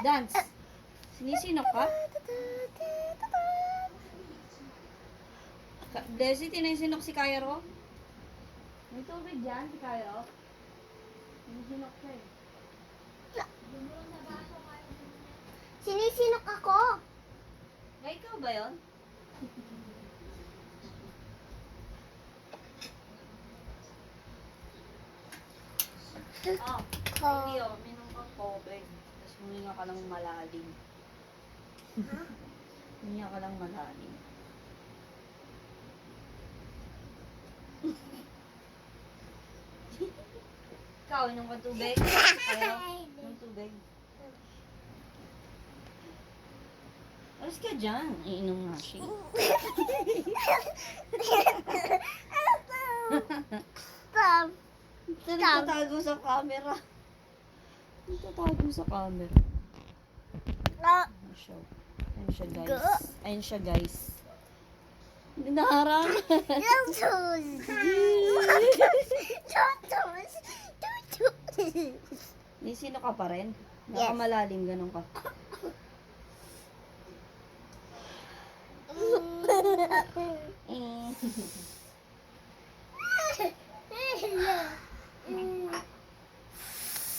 Dance. Sinisinok ka? Desi, tinisinok si Cairo? May tubig dyan, si Cairo? Sinisinok siya eh. Sinisinok ako. Ay, ikaw ba yun? Hindi oh, minum ka tubig. Tapos huminga ka lang malalim. Huminga ka lang malalim. Ikaw, inom ka tubig? Ayaw, inom tubig. Alas ka dyan. Iinom nga siya. Stop. Nagtatago sa camera. Nagtatago sa camera. Ayan siya. Ayan siya, guys. Ayan siya, guys. Hindi naharang. Sino ka pa rin? Nakamalalim, ganun ka.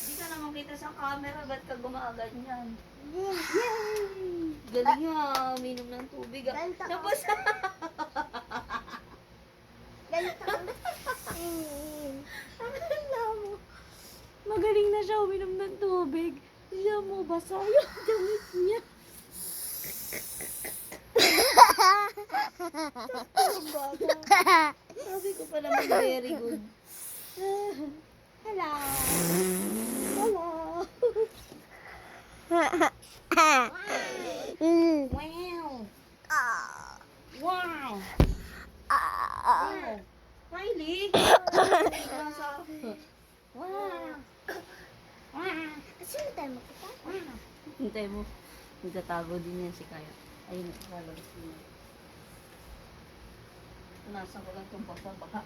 Hindi ka naman kita sa camera, ba't ka gumaganyan? Galing ha, minom ng tubig ha. Tapos, akala mo, magaling na siya uminom ng tubig. Siya mo, basa yung damit niya. Sabi ko pa naman, very good. Hello. Hello. Wow. Wow. Wow. Riley. Wow. Sino tayo makita? Hintay mo. Nagtatago din yan si Kaya. Ayun, nakalabas niya. Punasan ko lang itong baka.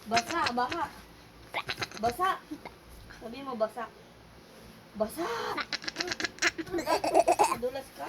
Basa, baka. Basa. Sabi mo, basa. Basa. Dulas ka?